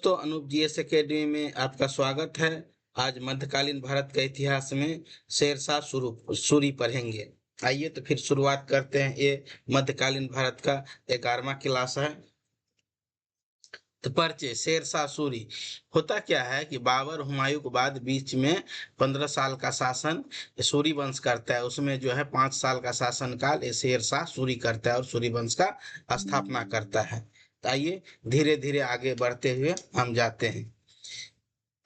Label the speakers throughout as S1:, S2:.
S1: दोस्तों, Anoop GS academy में आपका स्वागत है। आज मध्यकालीन भारत के इतिहास में शेरशाह सूरी पढ़ेंगे। आइए तो फिर शुरुआत करते हैं। ये मध्यकालीन भारत का 11वां क्लास है। तो परिचय, शेरशाह सूरी होता क्या है कि बाबर हुमायूं के बाद बीच में 15 साल का शासन सूरी वंश करता है। उसमें जो है 5 साल का शासन काल ये शेरशाह सूरी करता है और सूरी वंश का स्थापना करता है। तो आइए धीरे धीरे आगे बढ़ते हुए हम जाते हैं।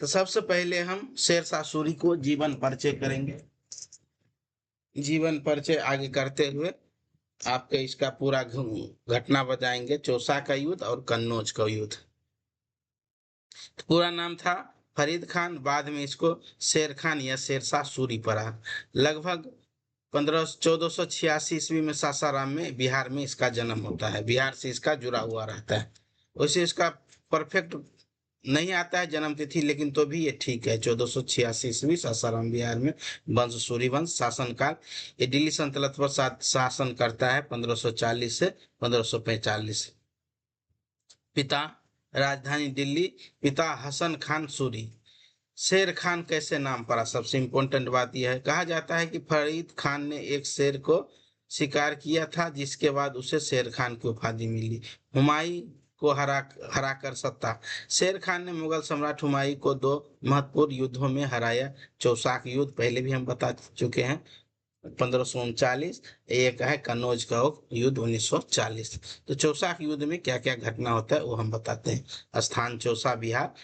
S1: तो सबसे पहले हम शेरशाह सूरी को जीवन परिचय करेंगे। जीवन परिचय आगे करते हुए आपके इसका पूरा घटना बताएंगे। चौसा का युद्ध और कन्नौज का युद्ध। तो पूरा नाम था फरीद खान, बाद में इसको शेर खान या शेरशाह सूरी पड़ा। लगभग 1486 ईस्वी में सासाराम में बिहार में इसका जन्म होता है। बिहार से इसका जुड़ा हुआ रहता है। वैसे इसका परफेक्ट नहीं आता है जन्म तिथि, लेकिन तो भी ये ठीक है। 1486 ईस्वी सासाराम बिहार में वंश सूरी वंश शासनकाल। ये दिल्ली सल्तनत पर शासन करता है 1540 से 1545। पिता राजधानी दिल्ली, पिता हसन खान सूरी। शेर खान कैसे नाम पड़ा, सबसे इम्पोर्टेंट बात यह है। कहा जाता है कि फरीद खान ने एक शेर को शिकार किया था, जिसके बाद उसे शेर खान की उपाधि मिली। हुमायूं को हराकर सत्ता। शेर खान ने मुगल सम्राट हुमायूं को 2 महत्वपूर्ण युद्धों में हराया। चौसाक युद्ध पहले भी हम बता चुके हैं 1539, एक है कन्नौज का युद्ध 1940। तो चौसाक युद्ध में क्या क्या घटना होता है वो हम बताते हैं। स्थान चौसा बिहार।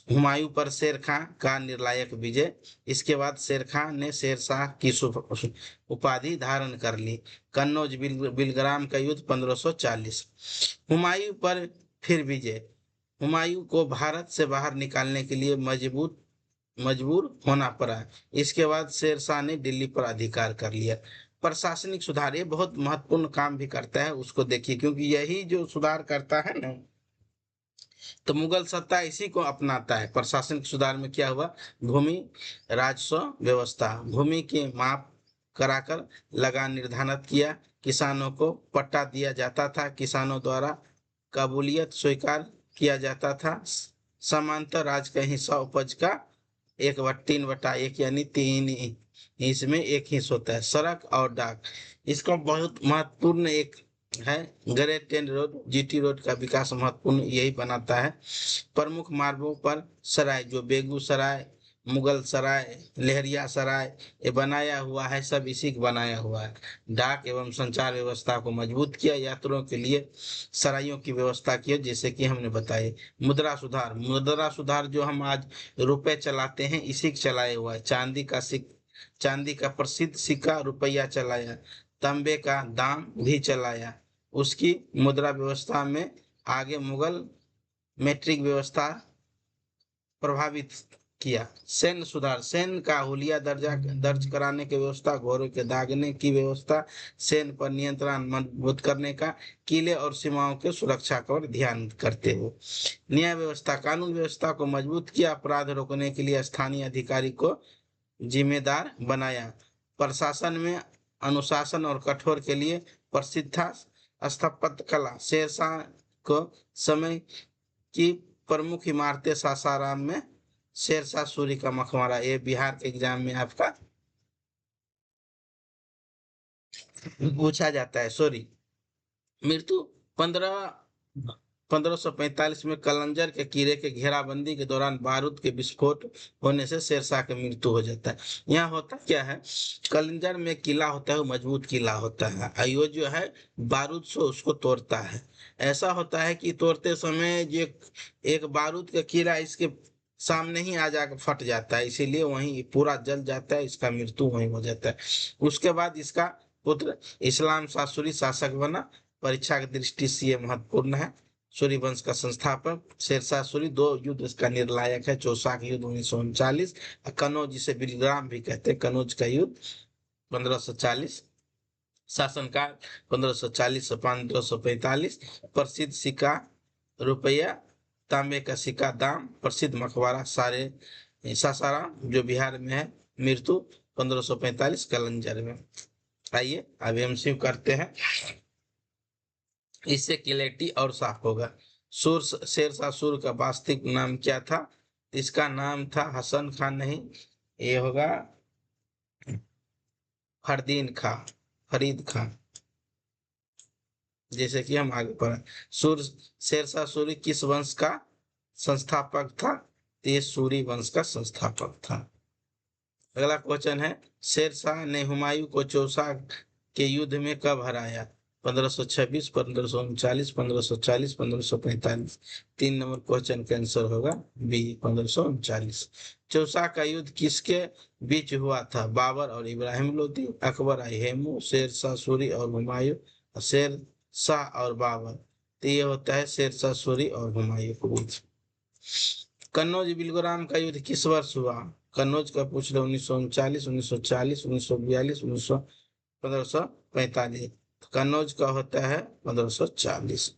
S1: हुमायूं पर शेर खां का निर्णायक विजय। इसके बाद शेर खां ने शेरशाह की उपाधि धारण कर ली। कन्नौज बिलग्राम का युद्ध 1540। हुमायूं पर फिर विजय। हुमायूं को भारत से बाहर निकालने के लिए मजबूर होना पड़ा। इसके बाद शेरशाह ने दिल्ली पर अधिकार कर लिया। प्रशासनिक सुधार, ये बहुत महत्वपूर्ण काम भी करता है, उसको देखिए, क्योंकि यही जो सुधार करता है ना, तो मुगल सत्ता इसी को अपनाता है। प्रशासनिक सुधार में क्या हुआ, भूमि राजस्व व्यवस्था, भूमि के माप कराकर लगान निर्धारित किया। किसानों को पट्टा दिया जाता था, किसानों द्वारा कबूलियत स्वीकार किया जाता था। समांतर राज का हिस्सा उपज का 1/3/1 यानी 3 हिस्से में 1 हिस्सा होता है। सड़क और डाक, इसका बहुत महत्वपूर्ण एक है। Great train road, GT road का विकास महत्वपूर्ण यही बनाता है। प्रमुख मार्गों पर सराय, जो बेगूसराय, मुगल सराय, लहरिया सराय, ये बनाया हुआ है, सब इसी का बनाया हुआ है। डाक एवं संचार व्यवस्था को मजबूत किया। यात्रियों के लिए सरायों की व्यवस्था की, जैसे कि हमने बताया। मुद्रा सुधार जो हम आज रुपए चलाते हैं, इसी का चलाया हुआ है। चांदी का प्रसिद्ध सिक्का रुपया चलाया। तांबे का दाम भी चलाया। उसकी मुद्रा व्यवस्था में आगे मुगल मैट्रिक व्यवस्था प्रभावित किया। सैन्य सुधार, सैन्य का हुलिया दर्जा दर्ज कराने की व्यवस्था, घोड़ों के दागने की व्यवस्था, सैन्य पर नियंत्रण मजबूत करने का, किले और सीमाओं के सुरक्षा पर ध्यान करते हुए। न्याय व्यवस्था, कानून व्यवस्था को मजबूत किया। अपराध रोकने के लिए स्थानीय अधिकारी को जिम्मेदार बनाया। प्रशासन में अनुशासन और कठोर के लिए प्रसिद्ध था। स्थापत्य कला, शेरशाह को समय की प्रमुख इमारतें सासाराम में शेरशाह सूरी का मकबरा। ये बिहार के एग्जाम में आपका पूछा जाता है। सॉरी, मृत्यु 1545 में कलंजर के किले के घेराबंदी के दौरान बारूद के विस्फोट होने से शेरशाह की मृत्यु हो जाता है। यहाँ होता क्या है, कलंजर में किला होता है, वो मजबूत किला होता है, अयो जो है बारूद से उसको तोड़ता है। ऐसा होता है कि तोड़ते समय जो एक बारूद का किला इसके सामने ही आ जाकर फट जाता है, इसीलिए वहीं पूरा जल जाता है, इसका मृत्यु वहीं हो जाता है। उसके बाद इसका पुत्र इस्लाम शाह सूरी शासक बना। परीक्षा की दृष्टि से ये महत्वपूर्ण है। सूरी वंश का संस्थापक शेरशाह सूरी। 2 युद्ध इसका निर्णायक है। चौसा का युद्ध 1939, कन्नौज जिसे बिलग्राम भी कहते हैं, कन्नौज का युद्ध 1540। शासनकाल 1540 से 1545। प्रसिद्ध सिक्का रुपया, तांबे का सिक्का दाम, प्रसिद्ध मकबरा सासाराम जो बिहार में है। मृत्यु 1545 कलंजर में। आइए अभी हम शुरू करते हैं, इससे क्लैरिटी और साफ होगा। शेरशाह सूरी का वास्तविक नाम क्या था? इसका नाम था हसन खान नहीं, ये होगा फरीद खां। जैसे कि हम आगे पढ़े, शेरशाह सूरी किस वंश का संस्थापक था? तो ये सूरी वंश का संस्थापक था। अगला क्वेश्चन है, शेरशाह ने हुमायूं को चौसा के युद्ध में कब हराया? 1526, 1539, 1540, 1545। 3 नंबर क्वेश्चन का आंसर होगा बी, 1539। चौसा का युद्ध किसके बीच हुआ था? बाबर और इब्राहिम लोदी, अकबर और हेमू, शेरशाह सूरी और हुमायूं, शेर शाह और बाबर। तो ये होता है शेरशाह सूरी और हुमायूं के बीच। कन्नौज बिलग्राम का युद्ध किस वर्ष हुआ? कन्नौज का पूछ रहे, 1939, 1940, 1942, 1545। कन्नौज का होता है 1540।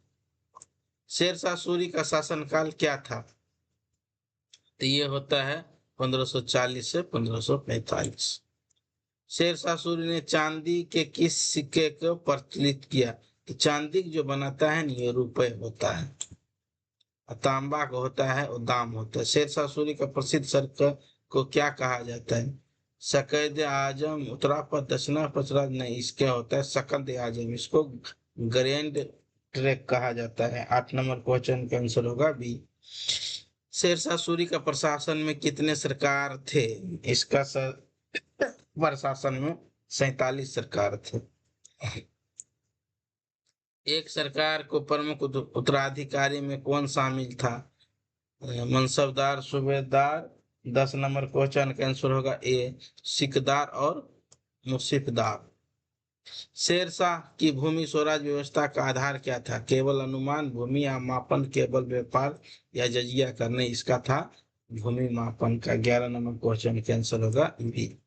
S1: शेरशाह सूरी का शासनकाल क्या था? तो ये होता है 1540 से 1545। शेरशाह सूरी ने चांदी के किस सिक्के को प्रचलित किया? तो चांदी जो बनाता है ये रुपए होता है, तांबा का होता है और दाम होता है। शेरशाह सूरी का प्रसिद्ध सर्कल को क्या कहा जाता है? सकैद आजम, उत्तरापद, दक्षिणापद नहीं, इसके होता है सकंद आजम। इसको ग्रैंड ट्रैक कहा जाता है। 8 नंबर क्वेश्चन का आंसर होगा बी। शेरशाह सूरी का प्रशासन में कितने सरकार थे? इसका प्रशासन में 47 सरकार थे। एक सरकार को प्रमुख उत्तराधिकारी में कौन शामिल था? मनसबदार, सूबेदार। 10 नंबर क्वेश्चन का आंसर होगा ए, सिकदार और मुसिफदार। शेरशाह की भूमि स्वराज व्यवस्था का आधार क्या था? केवल अनुमान, भूमि या मापन, केवल व्यापार या जजिया करने? इसका था भूमि मापन का। 11 नंबर क्वेश्चन का आंसर होगा बी।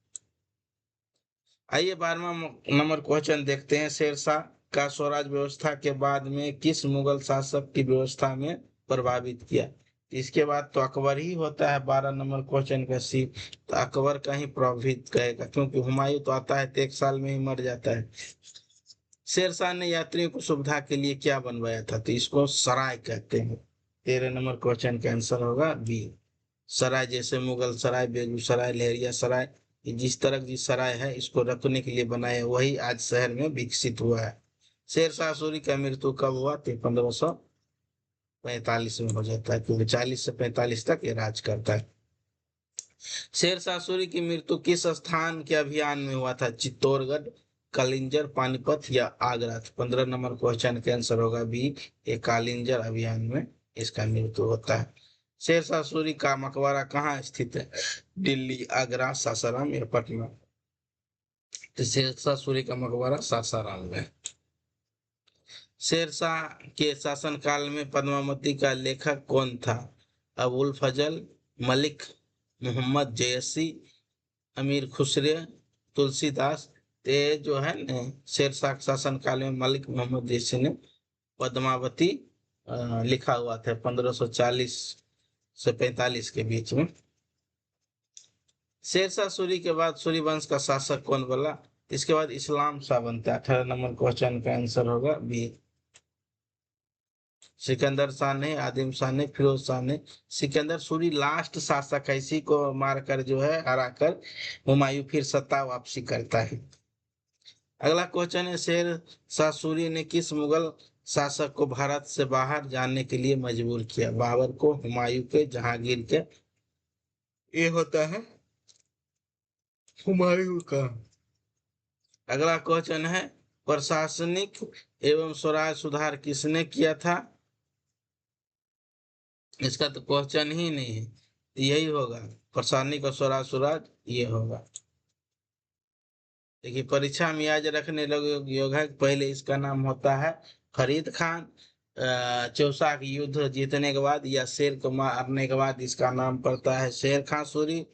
S1: आइए 12वां नंबर क्वेश्चन देखते हैं। शेरशाह का स्वराज व्यवस्था के बाद में किस मुगल शासक की व्यवस्था में प्रभावित किया? इसके बाद तो अकबर ही होता है। 12 नंबर क्वेश्चन का सी, तो अकबर का ही प्रभावित करेगा, क्योंकि हुमायूं तो आता है तो 1 साल में ही मर जाता है। शेरशाह ने यात्रियों को सुविधा के लिए क्या बनवाया था? तो इसको सराय कहते हैं। 13 नंबर क्वेश्चन का आंसर होगा बी, सराय। जैसे मुगल सराय, बेगूसराय, लहरिया सराय, जिस तरह की सराय है इसको रखने के लिए बनाया, वही आज शहर में विकसित हुआ है। शेरशाह सूरी का मृत्यु कब हुआ? तो 1545 में हो जाता है, क्योंकि 40 से 45 तक ये राज करता है। शेरशाह सूरी की मृत्यु किस स्थान के अभियान में हुआ था? चित्तौड़गढ़, कालिंजर, पानीपत या आगरा? 15 नंबर क्वेश्चन का आंसर होगा बी, ये कालिंजर अभियान में इसका मृत्यु होता है। शेरशाह सूरी का मकबरा कहाँ स्थित है? दिल्ली, आगरा, सासाराम या पटना? तो शेरशाह सूरी का मकबरा सासाराम में। शेरशाह के शासनकाल में पद्मावती का लेखक कौन था? अबुल फजल, मलिक मोहम्मद जयसी, अमीर खुसरो, तुलसीदास। ते जो है न, शेरशाह के शासनकाल में मलिक मोहम्मद जयसी ने पद्मावती लिखा हुआ था 1540 से 45 के बीच में। शेरशाह सूरी के बाद सूरी वंश का शासक कौन बोला? इसके बाद इस्लाम शाह बनता है। 18 नंबर क्वेश्चन का आंसर होगा बी, सिकंदर शाह ने, आदिम शाह ने, फिरोज शाह ने। सिकंदर सूरी लास्ट शासक है, इसी को मारकर जो है हराकर हुमायूं फिर सत्ता वापसी करता है। अगला क्वेश्चन है, शेर शाह सूरी ने किस मुगल शासक को भारत से बाहर जाने के लिए मजबूर किया? बाबर को, हुमायूं के, जहांगीर के? ये होता है हुमायूं का। अगला क्वेश्चन है, प्रशासनिक एवं स्वराज सुधार किसने किया था? इसका तो क्वेश्चन ही नहीं है, यही होगा प्रशासनिक और स्वराज सुधार, ये होगा। देखिए परीक्षा में याद रखने योग है। पहले इसका नाम होता है फरीद खान। चौसा की युद्ध जीतने के बाद या शेर को मारने के बाद इसका नाम पड़ता है शेर खां सूरी।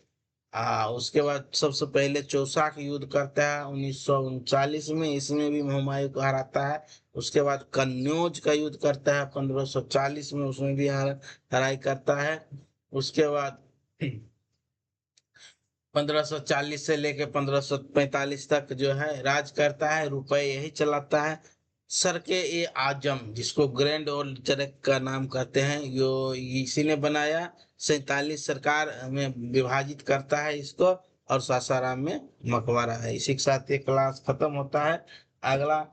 S1: उसके बाद सबसे पहले चौसा युद्ध करता है 1939 में, इसमें भी हुमायूं को हराता है। उसके बाद कन्नौज का युद्ध करता है 1540 में, उसमें भी हराई करता है। उसके बाद 1540 से लेकर 1545 तक जो है राज करता है, रुपए यही चलाता है। सर के ए आजम, जिसको ग्रैंड ओल्ड टर्क का नाम कहते हैं, यो इसी ने बनाया। 47 सरकार में विभाजित करता है इसको, और सासाराम में मकबरा है। इसी के साथ ये क्लास खत्म होता है। अगला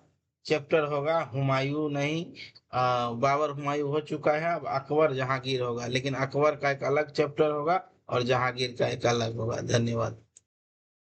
S1: चैप्टर होगा हुमायूं नहीं, बाबर हुमायूं हो चुका है, अब अकबर जहांगीर होगा, लेकिन अकबर का एक अलग चैप्टर होगा और जहांगीर का एक अलग होगा। धन्यवाद।